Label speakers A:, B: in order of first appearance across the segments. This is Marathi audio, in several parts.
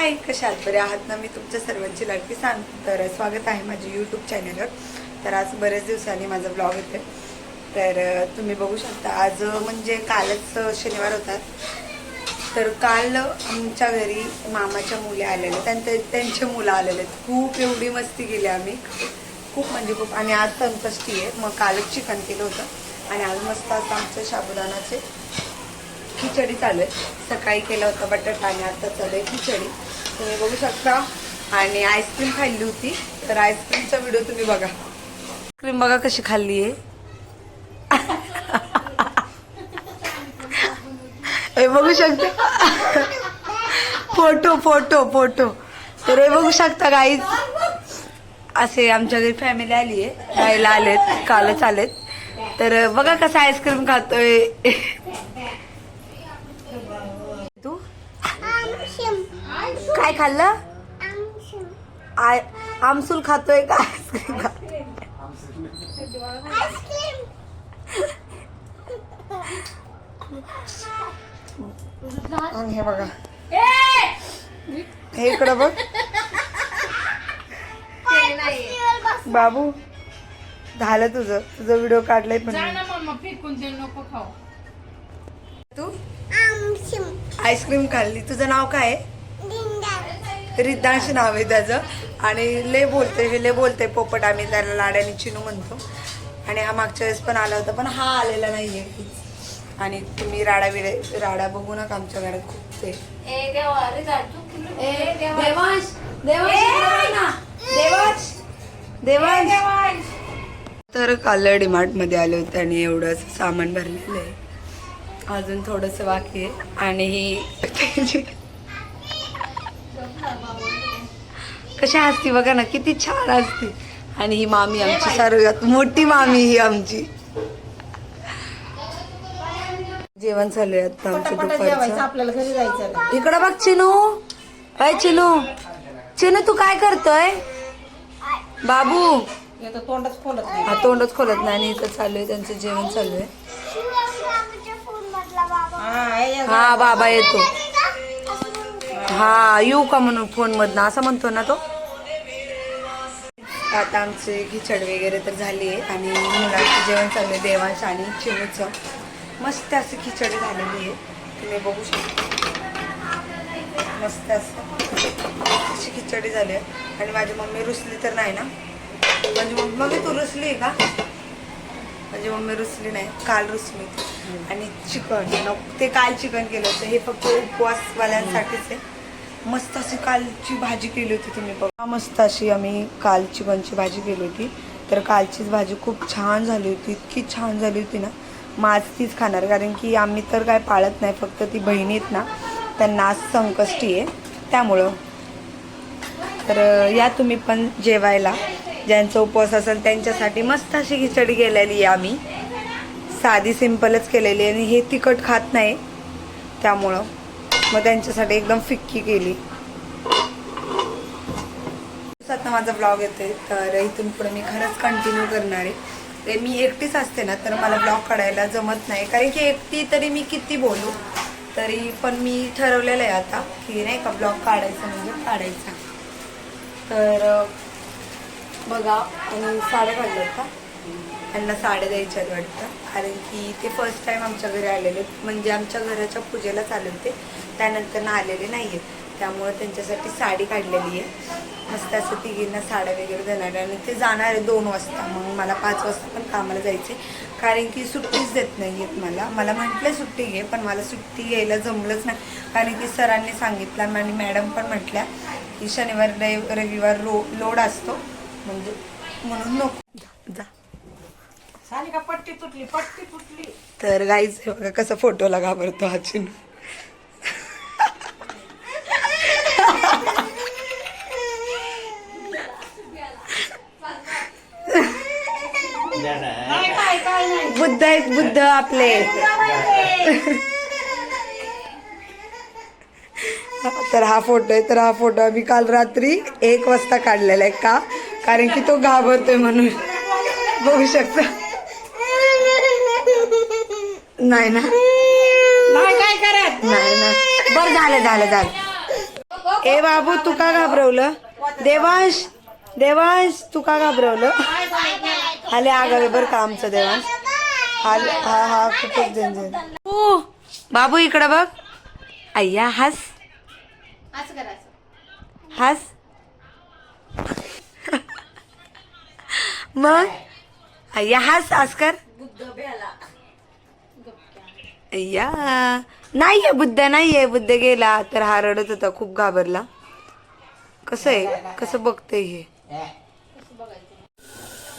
A: हाय, कशा आहात? बरे आहात ना? मी तुमच्या सर्वांची लाडकी सांग. तर स्वागत आहे माझ्या यूट्यूब चॅनलवर. तर आज बरेच दिवसांनी माझा ब्लॉग येते. तर तुम्ही बघू शकता, आज म्हणजे कालच शनिवार होता. तर काल आमच्या घरी मामाच्या मुली आलेल्या, त्यांचे मुलं आलेले. खूप एवढी मस्ती केली आम्ही, खूप म्हणजे खूप. आणि आज संकष्टी आहे, मग कालच चिकन केलं होतं. आणि आज मस्त असं आमचे साबुदाणाचे खिचडी चालू आहे. सकाळी केलं होतं बटाटा आणि आता चालू आहे खिचडी, तुम्ही बघू शकता. आणि आईस्क्रीम खाल्ली होती, तर आईस्क्रीमचा व्हिडिओ तुम्ही बघा. आईस्क्रीम बघा कशी खाल्ली आहे. हे बघू शकता, फोटो फोटो फोटो. तर हे बघू शकता गाईज, असे आमच्या घरी फॅमिली आली आहे, राहायला आलेत, कालच आलेत. तर बघा कसं आईस्क्रीम खातोय. तू काय खाल्लं? आमसूल खातोय का आईस्क्रीम खातोय? हे बघा, हे इकडं बघ बाबू, झालं तुझं व्हिडिओ काढलाय. पण तू आईस्क्रीम खाल्ली. तुझं नाव काय आहे? रिद्धांश नाव आहे त्याचं. आणि लय बोलते पोपट, आम्ही त्याला लाड्याने चिनू म्हणतो. आणि हा मागच्या वेळेस पण आला होता, पण हा आलेला नाहीये. आणि तुम्ही राडा बघू नका, आमच्या घरात खूप ते. देवांश तर काल डीमार्ट मध्ये आले होते आणि एवढं सामान भरलेलं आहे. अजून थोडंसं बाकी आहे. आणि ही कशी हसती बघा ना, किती छान हसती. आणि ही मामी आमची सर्वात मोठी मामी, ही आमची. जेवण चालू आहे आता आमचं दुपारचं.
B: आपल्याला घरी जायचं.
A: इकडं बघ चिनू. अय चिनू तू काय करतोय? बाबू
B: तोंडच खोलत नाही.
A: हा, तोंडच खोलत नाही. आणि इथं चालू आहे त्यांचं जेवण चालू आहे. हा बाबा येतो. हा येऊ का म्हणून फोन मधनं असं म्हणतो ना तो. आता आमचे खिचड वगैरे तर झाली आहे आणि मुलांचं जेवण चालू आहे, देवांश आणि चिनूचं. मस्त अशी खिचडी झालेली आहे, तुम्ही बघू शकता. मस्त अशी खिचडी झाली आहे. आणि माझी मम्मी रुसली तर नाही ना? म्हणजे मम्मी तू रुसली आहे का? माझी मम्मी रुसली नाही, काल रुसली. आणि चिकन, ते काल चिकन केलं होतं, हे फक्त उपवासवाल्यांसाठीच आहे. मस्त अशी कालची भाजी केली होती, तुम्ही बघा. मस्त अशी आम्ही काल चिकनची भाजी केली होती. तर कालचीच भाजी खूप छान झाली होती, इतकी छान झाली होती ना. मग आज तीच खाणार, कारण की आम्ही तर काय पाळत नाही, फक्त ती बहिणी आहेत ना, त्यांना आज संकष्टी आहे त्यामुळं. तर या तुम्ही पण जेवायला, ज्यांचा उपवास असेल त्यांच्यासाठी. मस्त अशी खिचडी केलेली आहे आम्ही, साधी सिंपलच केलेली आहे. आणि हे तिखट खात नाही त्यामुळं मग त्यांच्यासाठी एकदम फिक्की केली. आता माझा ब्लॉग येतोय, तर इथून पुढे मी खरंच कंटिन्यू करणार आहे. ते मी एकटीच असते ना, तर मला ब्लॉग काढायला जमत नाही, कारण की एकटी तरी मी किती बोलू. तरी पण मी ठरवलेलं आहे आता की नाही का, ब्लॉग काढायचा म्हणजे काढायचा. तर बघा, आणि साड्या काढल्या का त्यांना, साड्या द्यायच्या वाटतं, कारण की ते फर्स्ट टाइम आमच्या घरी आलेले, म्हणजे आमच्या घराच्या पूजेलाच आले होते, त्यानंतर ना आलेले नाही आहेत. त्यामुळे त्यांच्यासाठी साडी काढलेली आहे. मस्त असं तिघींना साड्या वगैरे देणार आहे. आणि ते जाणार आहे 2 वाजता, मग मला 5 वाजता पण कामाला जायचे, कारण की सुट्टीच देत नाही आहेत मला म्हटलं सुट्टी घे, पण मला सुट्टी घ्यायला जमलंच नाही, कारण की सरांनी सांगितलं आणि मॅडम पण म्हटल्या की शनिवार रविवार लोड असतो, म्हणजे म्हणून नको जा.
B: पट्टी तुटली.
A: तर गाईज बघा कसं फोटोला घाबरतो हा चिनू. बुद्ध आहेत, बुद्ध आपले. तर हा फोटो आहे, तर हा फोटो आम्ही काल रात्री 1 वाजता काढलेला आहे. का? कारण की तो घाबरतोय म्हणून. बघू शकता. नाही ना,
B: नाही काय करत
A: नाही ना. बरं झालं. ए बाबू तू का घाबरवलं? देवांश देवांश तू का घाबरवलं? आले आगावे बर का आमचं देवांश. हा हा खूपच डेंजर. ओ बाबू इकडं बघ. अय्या हस हस. मग अय्या हस आस्कर. अय्या नाहीये बुद्ध, नाहीये बुद्ध गेला. तर हा रडत होता, खूप घाबरला. कसं आहे, कसं बघतंय हे.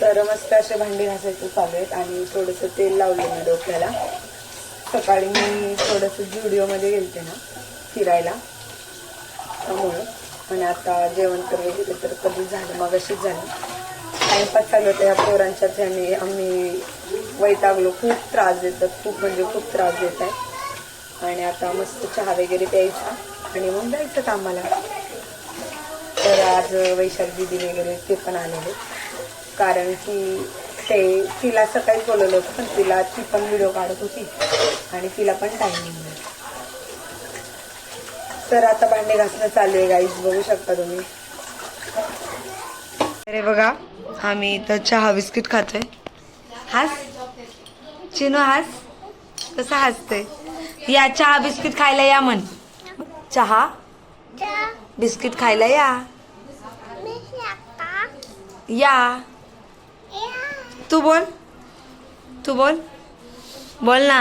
A: तर मस्त असे भांडी घासायचे चालू आहेत आणि थोडंसं तेल लावलं मी डोक्याला. सकाळी मी थोडंसं जुडिओमध्ये गेलते ना फिरायला, त्यामुळं. आणि आता जेवण करायला गेले तर कधी झालं, मग अशीच झालं. टाइमपास चालू होता या पोरांच्याच ह्याने. आम्ही वैतागलो, खूप त्रास देतात, खूप म्हणजे खूप त्रास देत आहे. आणि आता मस्त चहा वगैरे प्यायचा आणि मग जायचं कामाला. तर आज वैशाख दिदी वगैरे ते पण आलेले, कारण की ते तिला सकाळी बोलवलं होतं, पण ती पण व्हिडिओ काढत होती आणि तिला पण टायमिंग नाही. तर आता भांडे घासणं चालू आहे गाईज, बघू शकता तुम्ही. अरे बघा आम्ही इथं चहा बिस्किट खातोय. हास चिनू हास, कसं हसते. या चहा बिस्किट खायला या म्हण. चहा बिस्किट खायला या या. तू बोल, तू बोल, बोल ना.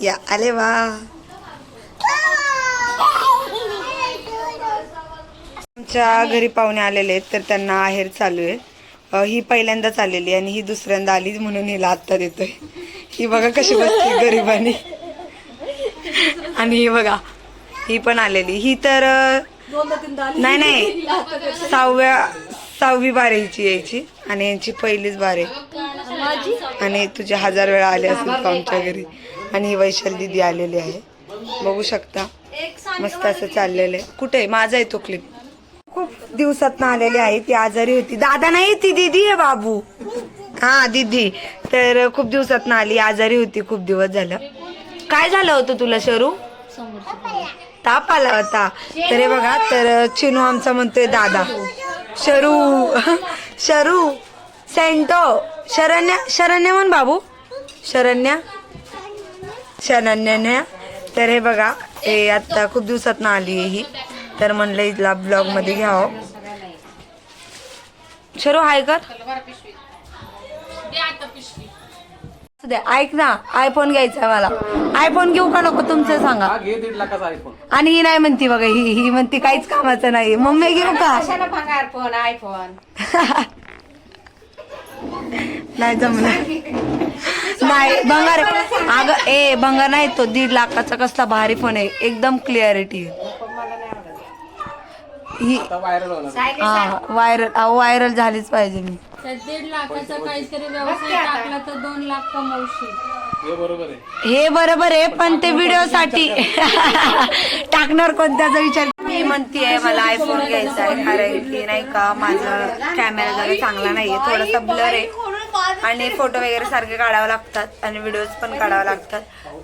A: या आले वा. आमच्या घरी पाहुणे आलेले आहेत, तर त्यांना आहेर चालू आहे. ही पहिल्यांदाच आलेली आणि ही दुसऱ्यांदा आली, म्हणून हिला आत्ता देतोय. ही बघा कशी बसते गरिबानी. आणि ही बघा ही पण आलेली. ही तर नाही 6वी बार हिची यायची आणि यांची पहिलीच बार आहे. आणि तुझे 1000 वेळा आले असेल का आमच्या घरी. आणि ही वैशाली दीदी आलेली आहे, बघू शकता. मस्त असं चाललेलं आहे. कुठे माझा आहे तो क्लिप. खूप दिवसात आलेली आहे, ती आजारी होती. दादा नाही, ती दीदी आहे बाबू. हा दीदी. तर खूप दिवसात आली, आजारी होती खूप दिवस झालं. काय झालं होतं तुला शरू? ताप आला होता. तर हे बघा, तर चिनू आमचा म्हणतोय दादा. शरू सेंटो शरण्या म्हण बाबू. शरण्या. तर हे बघा, हे आता खूप दिवसात आली आहे ही, तर म्हणलं हिला ब्लॉग मध्ये घ्यावं. शरू हाय कर. ऐक ना, आयफोन घ्यायचा मला. आयफोन घेऊ का नको तुमचं सांगा. आणि ही नाही म्हणती बघा, ही म्हणती काहीच कामाचं नाही. मम्मी घेऊ का?
B: आयफोन
A: नाही जमलं. नाही भंगार. अगं भंगार नाही, तो 1.5 लाखाचा कसला भारी फोन आहे, एकदम क्लिअरिटी. व्हायरल झालीच पाहिजे. मी
C: 1.5 लाखाचा काहीतरी व्यवसाय टाकला तर 2 लाख कमवशील.
A: हे बरोबर आहे, पण ते व्हिडिओ साठी टाकणार कोणत्याचा विचार. मी म्हणतीये मला आयफोन घ्यायचा आहे, कारण की नाही का माझं कॅमेरा जरा चांगला नाहीये, थोडासा ब्लर आहे आणि फोटो वगैरे सारखे काढावे लागतात आणि व्हिडिओज पण काढावे लागतात.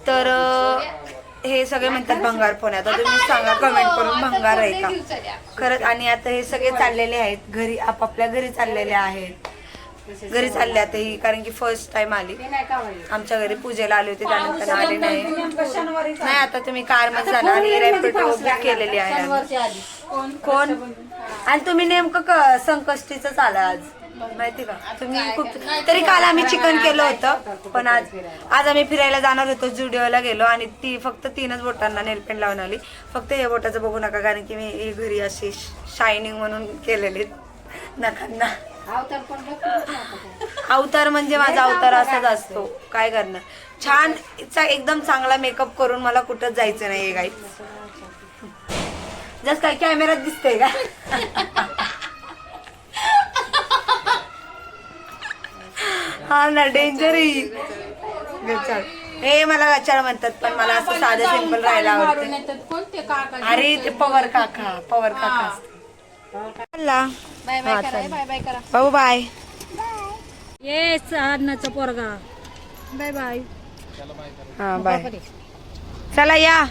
A: तर हे सगळे म्हणतात भंगार फोन आहे. आता तुम्ही सांगा कमेंट करून, भंगार आहे का खरंच? आणि आता हे सगळे चाललेले आहेत घरी, आपापल्या घरी चाललेले आहेत. घरी चालले आता ही, कारण की फर्स्ट टाइम आली आमच्या घरी. पूजेला आली होती, त्यानंतर आली नाही. आता तुम्ही कार मध्ये झाला आणि रॅपिडो बुक केलेली आहे. कोण? आणि तुम्ही नेमकं संकष्टीच आला आज, माहिती का? तुम्ही खूप तरी काल आम्ही चिकन केलं होतं, पण आज आम्ही फिरायला जाणार होतो, जुडिओला गेलो आणि ती फक्त 3च बोटांना नेलपेंट लावून आली. फक्त हे बोटाचं बघू नका, कारण की मी घरी अशी शायनिंग म्हणून केलेली नकांना. अवतार म्हणजे माझा अवतार असाच असतो, काय करणार. छान एकदम चांगला मेकअप करून मला कुठंच जायचं नाहीये गाईस. जस्ट काय कॅमेऱ्यात दिसतंय का? हा ना, डेंजर गचाळ. हे मला गचाळ म्हणतात, पण मला असं साधं सिंपल राहायला आवडतं. अरे ते पवार काका
C: बाय बाय करा.
A: बाबू बाय.
C: ये अन्नाचा पोरगा. Bye bye.
A: हा बाय. चला या.